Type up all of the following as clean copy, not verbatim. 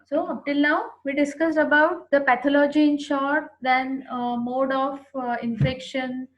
So up till now, we discussed about the pathology in short, then mode of infection,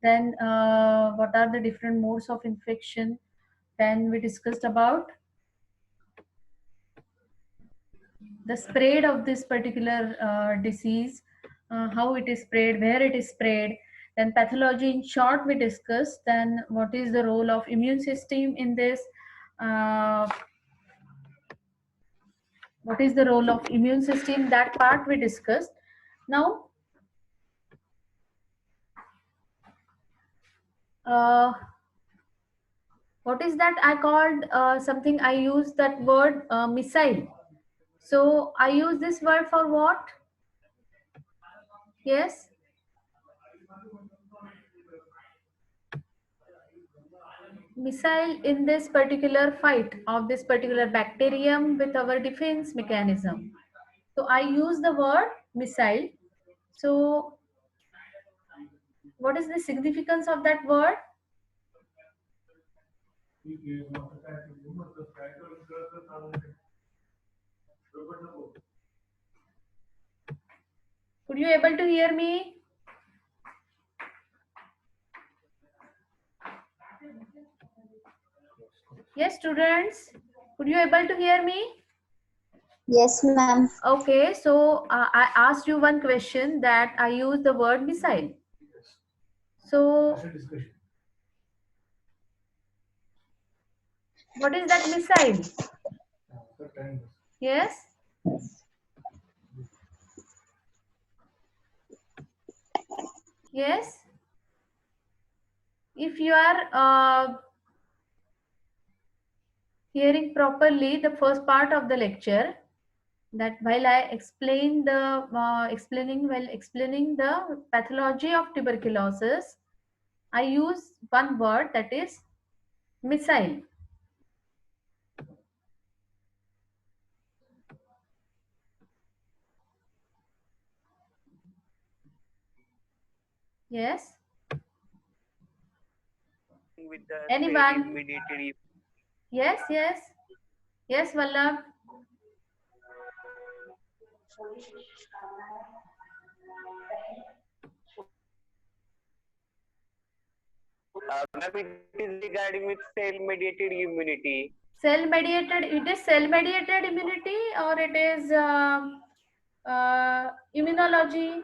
then what are the different modes of infection. Then we discussed about the spread of this particular disease, how it is spread, where it is spread. Then pathology in short we discussed. Then what is the role of immune system in this? Uh, what is the role of immune system? That part we discussed. Now, uh, what is that? I called something. I used that word missile. So I use this word for what? Yes. Missile in this particular fight of this particular bacterium with our defense mechanism. So I use the word missile. So what is the significance of that word? Could you able to hear me? Yes, students. Could you able to hear me? Yes, ma'am. Okay, so I asked you one question that I use the word missile. So what is that missile? Yes? Yes? If you are hearing properly the first part of the lecture, that while I explain the explaining the pathology of tuberculosis, I use one word, that is missile. Yes? With the Anyone? mediated. Yes, yes. Yes, Vallabh. Ma'am, it is regarding with cell-mediated immunity. Cell mediated, it is cell mediated immunity or it is immunology?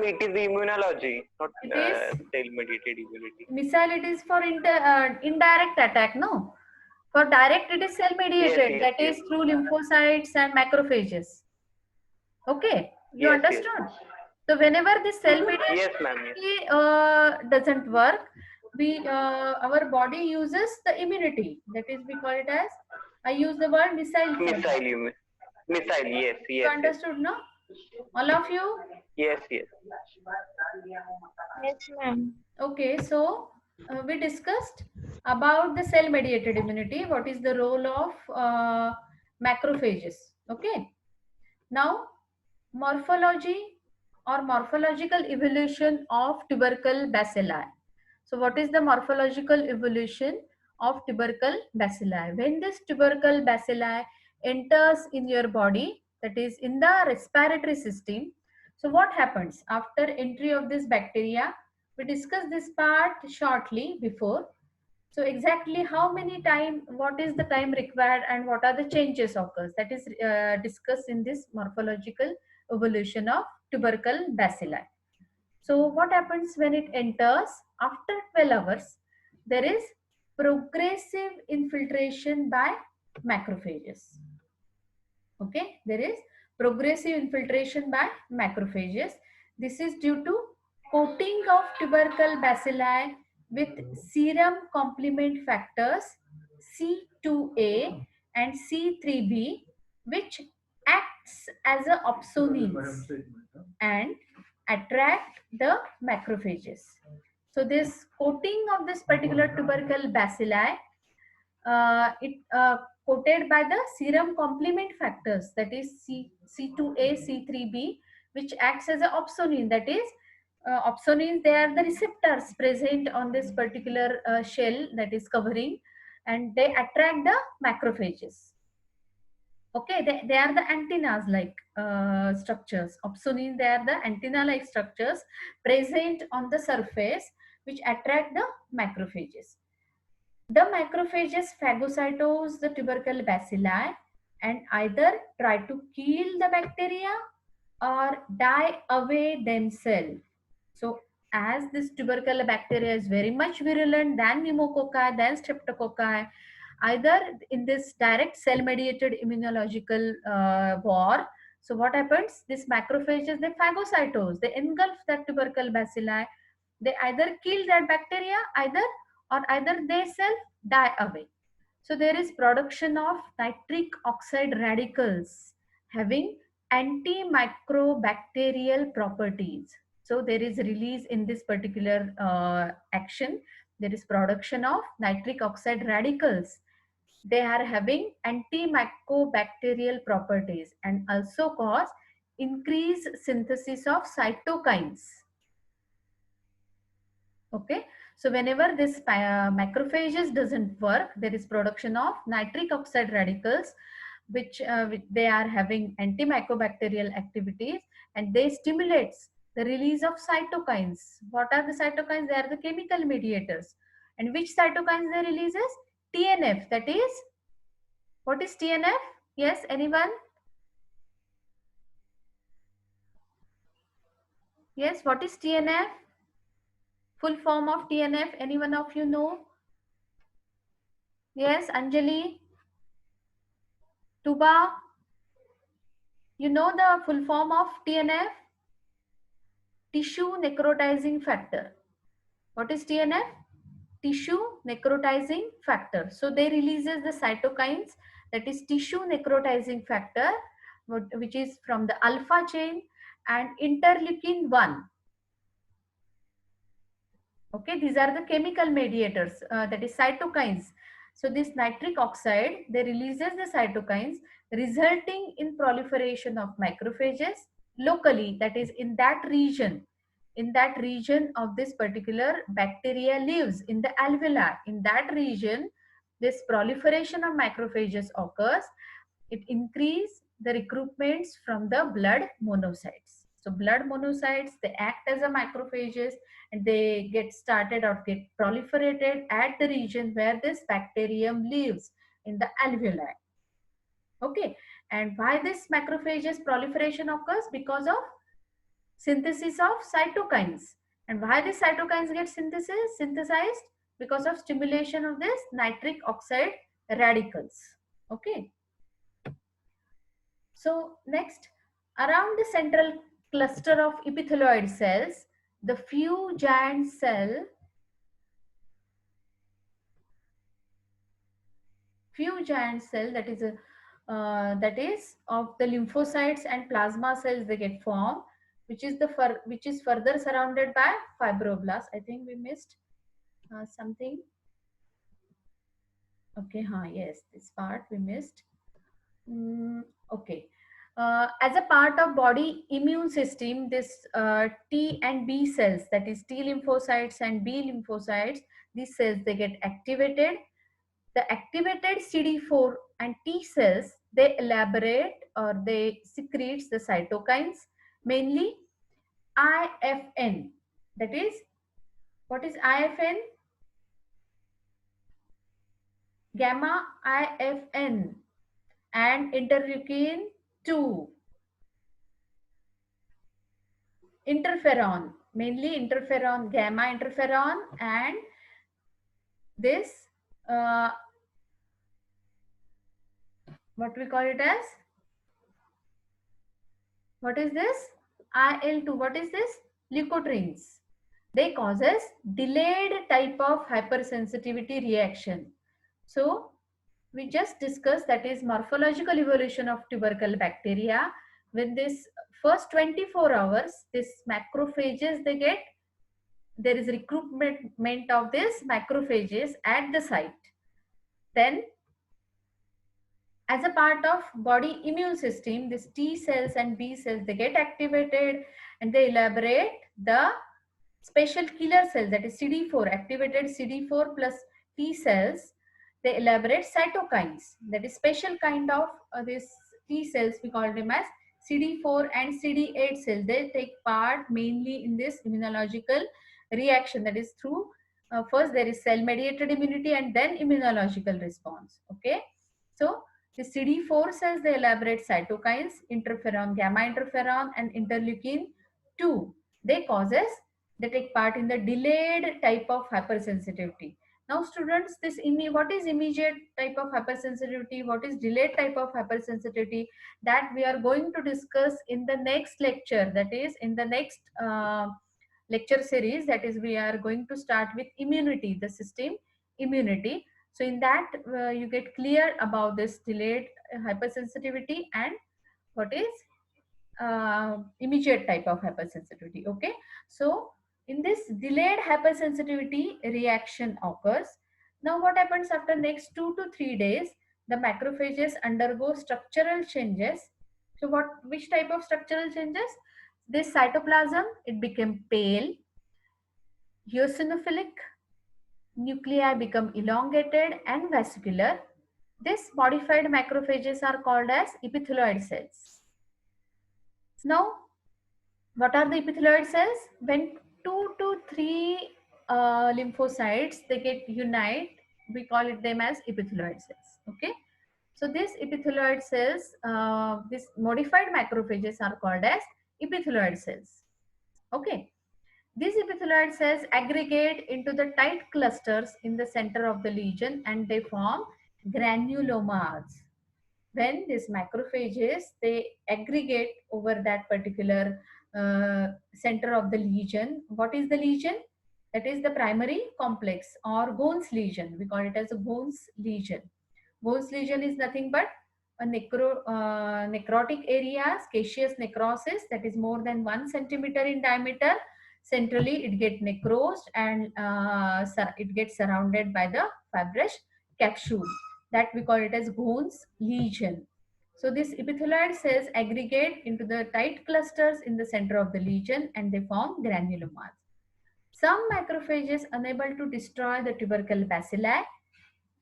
It is immunology, not It is cell-mediated immunity. missile, it is for indirect attack, no? For direct, it is cell Yes, mediated, yes, that yes, is through lymphocytes and macrophages. Okay, you yes, yes. understood? So whenever this cell Yes, ma'am. Yes. mediated doesn't work, we our body uses the immunity. That is, we call it as, I use the word missile for that. Missile. Yes, You yes, yes, understood, no? All of you? yes, yes. Yes, ma'am. Okay, so we discussed about the cell mediated immunity. What is the role of macrophages? Okay. Now, morphology or morphological evolution of tubercle bacilli. So what is the morphological evolution of tubercle bacilli? When this tubercle bacilli enters in your body, that is in the respiratory system, so what happens after entry of this bacteria? We discussed this part shortly before. So exactly how many time, what is the time required and what are the changes occurs, that is discussed in this morphological evolution of tubercle bacilli. So what happens when it enters after 12 hours? There is progressive infiltration by macrophages. Okay, there is progressive infiltration by macrophages. This is due to coating of tubercle bacilli with serum complement factors C2A and C3B, which acts as a opsonins and attract the macrophages. So this coating of this particular tubercle bacilli, it coated by the serum complement factors, that is C2A, C3B, which acts as a opsonin. That is, opsonins, they are the receptors present on this particular shell, that is covering, and they attract the macrophages. Okay, they are the antennas like structures. Opsonine, they are the antenna like structures present on the surface which attract the macrophages. The macrophages phagocytose the tubercle bacilli and either try to kill the bacteria or die away themselves. So as this tubercle bacteria is very much virulent than pneumococci, than streptococci, either in this direct cell mediated immunological war, so what happens, this macrophages, they phagocytose, they engulf that tubercle bacilli, they either kill that bacteria either they self die away. So there is production of nitric oxide radicals having antimicrobacterial properties. So there is release in this particular action. There is production of nitric oxide radicals. They are having antimicrobacterial properties and also cause increased synthesis of cytokines. Okay, so whenever this macrophages doesn't work, there is production of nitric oxide radicals, which they are having antimicrobacterial activities, and they stimulates the release of cytokines. What are the cytokines? They are the chemical mediators. And which cytokines they releases? TNF. That is, what is TNF? Yes, anyone? Yes, what is TNF? Full form of TNF, any one of you know? Yes, Anjali, Tuba, you know the full form of TNF? Tissue necrotizing factor. What is TNF? Tissue necrotizing factor. So they releases the cytokines, that is tissue necrotizing factor, which is from the alpha chain, and interleukin 1. Okay, these are the chemical mediators, that is cytokines. So this nitric oxide, they releases the cytokines, resulting in proliferation of macrophages locally, that is in that region of this particular bacteria lives, in the alveoli. In that region, this proliferation of macrophages occurs. It increases the recruitments from the blood monocytes. So blood monocytes, they act as a macrophages, and they get started or get proliferated at the region where this bacterium lives, in the alveoli. Okay, and why this macrophages proliferation occurs? Because of synthesis of cytokines. And why these cytokines get synthesized? Because of stimulation of this nitric oxide radicals. Okay. So next, around the central cluster of epithelioid cells, the few giant cell that is of the lymphocytes and plasma cells, they get formed, which is further surrounded by fibroblasts. I think we missed something. Okay, yes, this part we missed. Okay. As a part of body immune system, this T and B cells, that is T lymphocytes and B lymphocytes, these cells, they get activated. The activated CD4 and T cells, they elaborate or they secrete the cytokines, mainly IFN. That is, what is IFN? Gamma IFN and interleukin 2. Interferon, mainly interferon, gamma interferon, and this, what we call it as? What is this? IL-2. What is this? Leukotrienes. They causes delayed type of hypersensitivity reaction. So we just discussed, that is morphological evolution of tubercle bacteria. When this first 24 hours, this macrophages, there is recruitment of this macrophages at the site. Then as a part of body immune system, this T cells and B cells, they get activated and they elaborate the special killer cells, that is CD4, activated CD4 plus T cells, they elaborate cytokines, that is special kind of this T cells, we call them as CD4 and CD8 cells. They take part mainly in this immunological reaction, that is through first there is cell mediated immunity and then immunological response. Okay, so the CD4 cells, they elaborate cytokines, interferon, gamma interferon and interleukin 2. They causes, they take part in the delayed type of hypersensitivity. Now students, this what is immediate type of hypersensitivity, what is delayed type of hypersensitivity, that we are going to discuss in the next lecture, that is in the next lecture series, that is we are going to start with immunity, the system immunity. So in that you get clear about this delayed hypersensitivity and what is immediate type of hypersensitivity. Okay, so in this delayed hypersensitivity reaction occurs. Now what happens after next 2 to 3 days, the macrophages undergo structural changes. So which type of structural changes? This cytoplasm, it became pale, eosinophilic, nuclei become elongated and vascular. This modified macrophages are called as epithelioid cells. Now what are the epithelioid cells? When 2 to 3 lymphocytes, they get unite, we call it them as epithelioid cells. Okay, so these epithelioid cells, these modified macrophages are called as epithelioid cells. Okay, these epithelioid cells aggregate into the tight clusters in the center of the lesion and they form granulomas. When these macrophages, they aggregate over that particular center of the lesion. What is the lesion? That is the primary complex or Ghon's lesion. We call it as a Ghon's lesion. Ghon's lesion is nothing but a necrotic area, caseous necrosis, that is more than 1 centimeter in diameter. Centrally, it gets necrosed and it gets surrounded by the fibrous capsule. That we call it as Ghon's lesion. So these epithelioid cells aggregate into the tight clusters in the center of the lesion and they form granulomas. Some macrophages unable to destroy the tubercle bacilli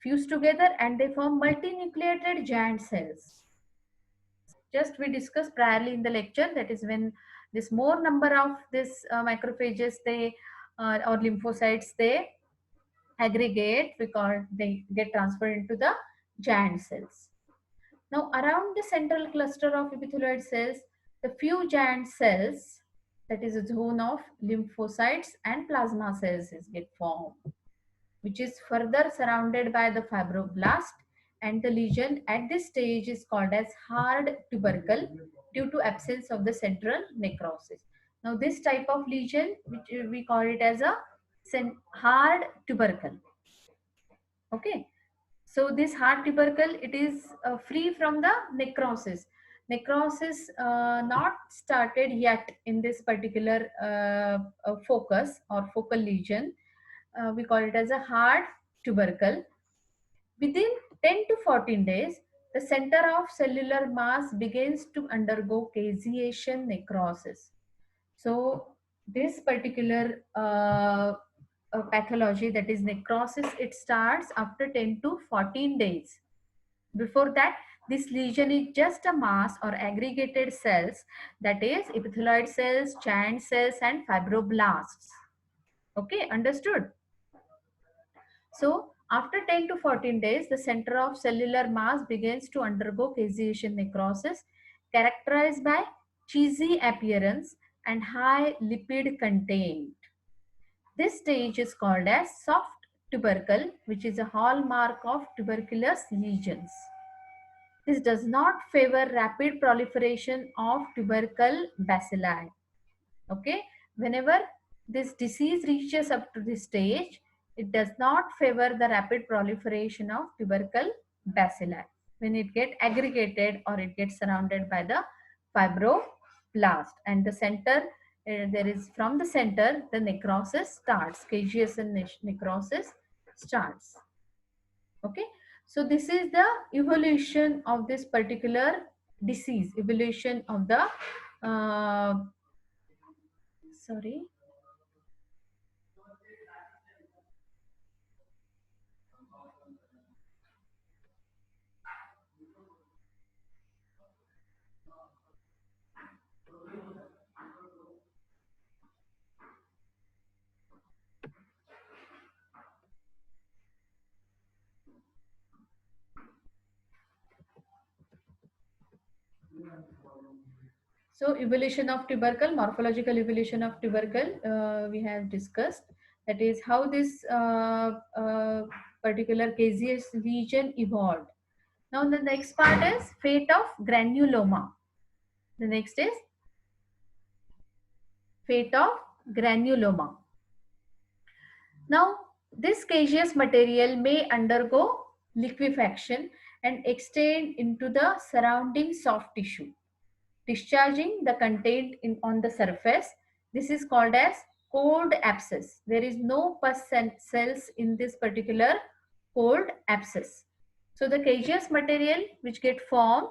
fuse together and they form multinucleated giant cells. Just we discussed priorly in the lecture, that is when this more number of this macrophages, they or lymphocytes, they aggregate, because they get transferred into the giant cells. Now around the central cluster of epithelioid cells, the few giant cells, that is a zone of lymphocytes and plasma cells is get formed, which is further surrounded by the fibroblast, and the lesion at this stage is called as hard tubercle due to absence of the central necrosis. Now this type of lesion, which we call it as a hard tubercle. Okay, so this hard tubercle, it is free from the necrosis. Necrosis not started yet in this particular focus or focal lesion. We call it as a hard tubercle. Within 10 to 14 days, the center of cellular mass begins to undergo caseation necrosis. So this particular pathology, that is necrosis, it starts after 10 to 14 days. Before that, this lesion is just a mass or aggregated cells, that is epithelioid cells, giant cells and fibroblasts. Okay, understood? So after 10 to 14 days, the center of cellular mass begins to undergo caseation necrosis, characterized by cheesy appearance and high lipid content. This stage is called as soft tubercle, which is a hallmark of tuberculous lesions. This does not favor rapid proliferation of tubercle bacilli. Okay, whenever this disease reaches up to this stage, it does not favor the rapid proliferation of tubercle bacilli when it gets aggregated or it gets surrounded by the fibroblast, and the center, there is from the center the necrosis starts, caseation necrosis starts. Okay, so this is the evolution of this particular disease, evolution of the sorry. So evolution of tubercle, morphological evolution of tubercle, we have discussed. That is how this particular caseous lesion evolved. Now the next part is fate of granuloma. The next is fate of granuloma. Now this caseous material may undergo liquefaction and extend into the surrounding soft tissue, discharging the content on the surface. This is called as cold abscess. There is no pus cells in this particular cold abscess. So the caseous material which get formed,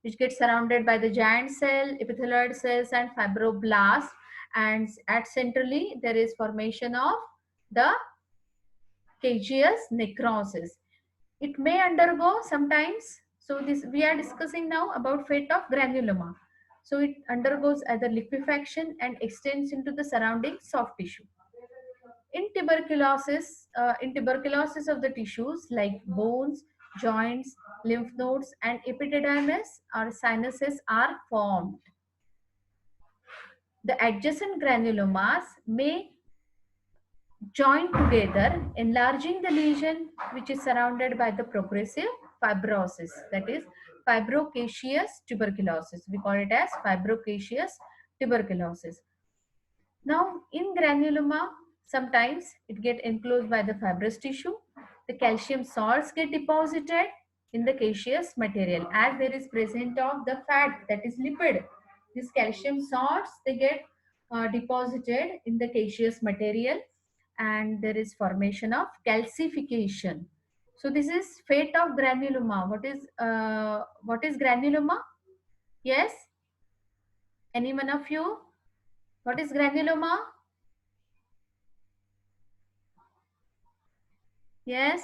which get surrounded by the giant cell, epithelioid cells and fibroblasts, and at centrally there is formation of the caseous necrosis. It may undergo sometimes. So this we are discussing now about fate of granuloma. So it undergoes either liquefaction and extends into the surrounding soft tissue. In tuberculosis of the tissues like bones, joints, lymph nodes, and epididymis or sinuses are formed. The adjacent granulomas may join together, enlarging the lesion which is surrounded by the progressive fibrosis, that is fibrocaseous tuberculosis. We call it as fibrocaseous tuberculosis. Now in granuloma, sometimes it get enclosed by the fibrous tissue. The calcium salts get deposited in the caseous material as there is present of the fat, that is lipid. These calcium salts, they get deposited in the caseous material and there is formation of calcification. So this is fate of granuloma. What is granuloma? Yes? Any one of you? What is granuloma? Yes?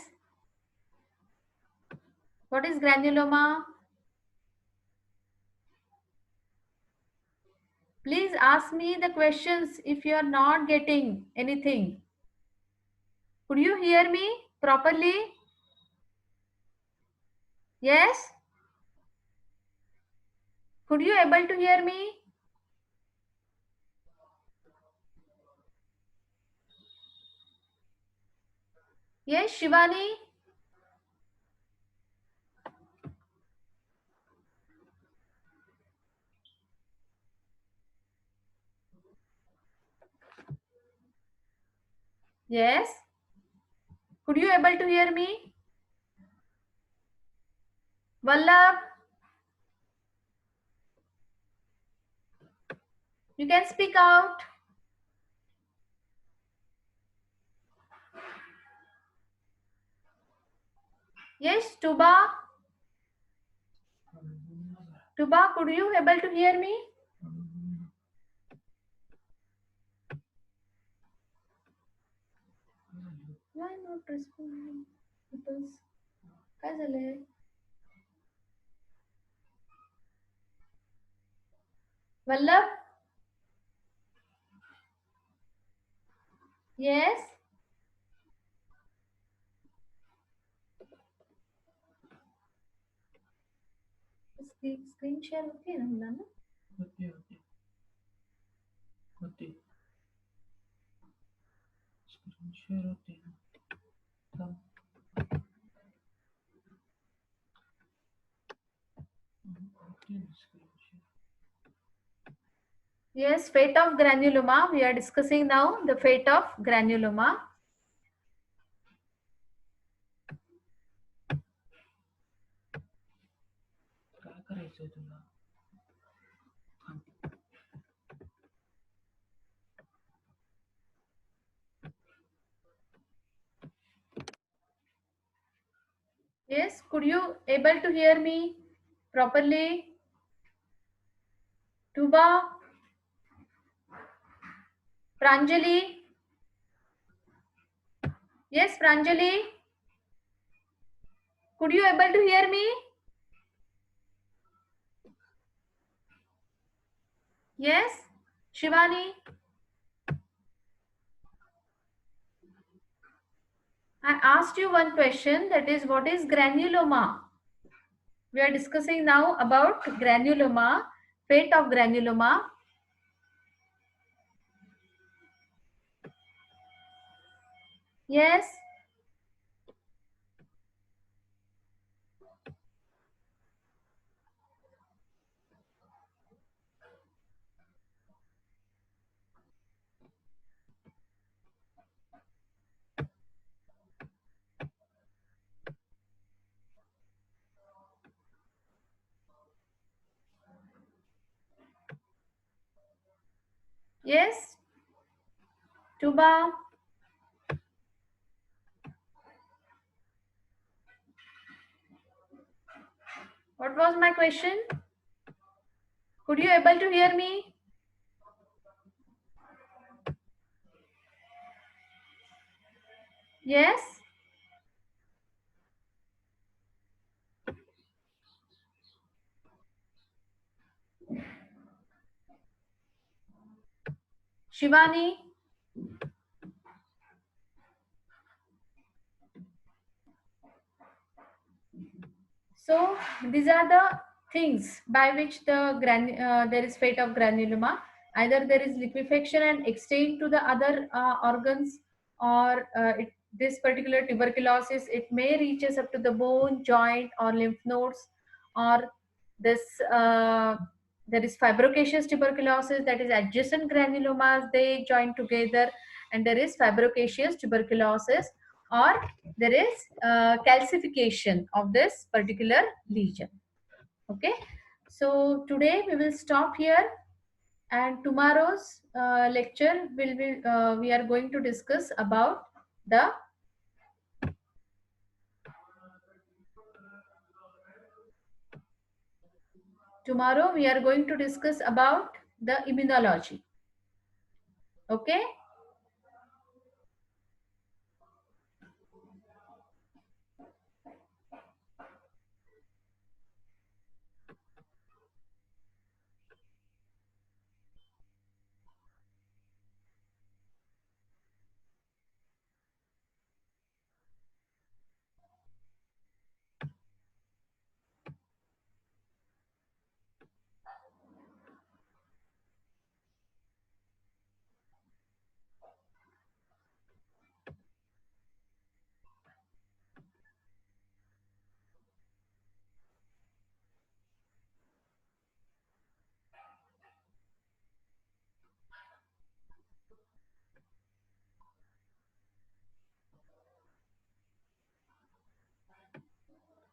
What is granuloma? Please ask me the questions if you are not getting anything. Could you hear me properly? Yes? Could you able to hear me? Yes, Shivani? Yes? Could you able to hear me? Vallabh? You can speak out. Yes, Tuba? Tuba, could you able to hear me? Why not responding? Because काय झालंय? Vallabh? Yes? Screen share होती है ना होती screen share होती है तब होती है screen share Yes, fate of granuloma. We are discussing now the fate of granuloma. काय करायचंय तुला Yes, could you able to hear me properly? Tuba? Pranjali? Yes, Pranjali? Could you able to hear me? Yes, Shivani? I asked you one question, that is what is granuloma? We are discussing now about granuloma. fate of granuloma. Yes. Yes. Tuba. What was my question? Could you able to hear me? Yes. Shivani. So these are the things by which there is fate of granuloma. Either there is liquefaction and extend to the other organs, or this particular tuberculosis, it may reaches up to the bone, joint, or lymph nodes, or this there is fibrocaseous tuberculosis, that is adjacent granulomas, they join together, and there is fibrocaseous tuberculosis, or there is calcification of this particular lesion. Okay, so today we will stop here, and tomorrow's lecture we are going to discuss about the immunology. Okay.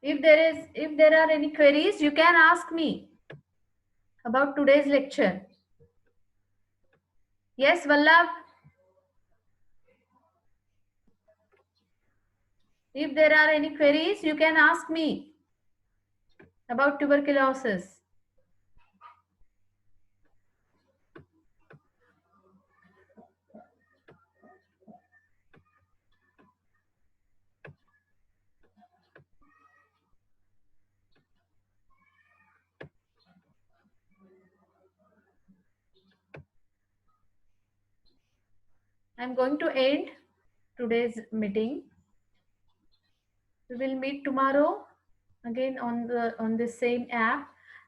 If there are any queries, you can ask me about today's lecture. Yes, Vallabh. If there are any queries, you can ask me about tuberculosis. I'm going to end today's meeting. We will meet tomorrow again on the same app,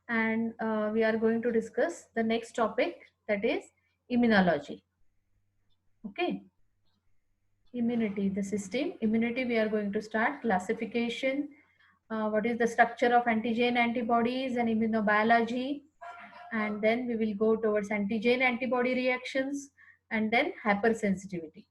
and we are going to discuss the next topic, that is immunology. Okay, immunity, the system immunity. We are going to start classification. What is the structure of antigen antibodies and immunobiology, and then we will go towards antigen antibody reactions, and then hypersensitivity.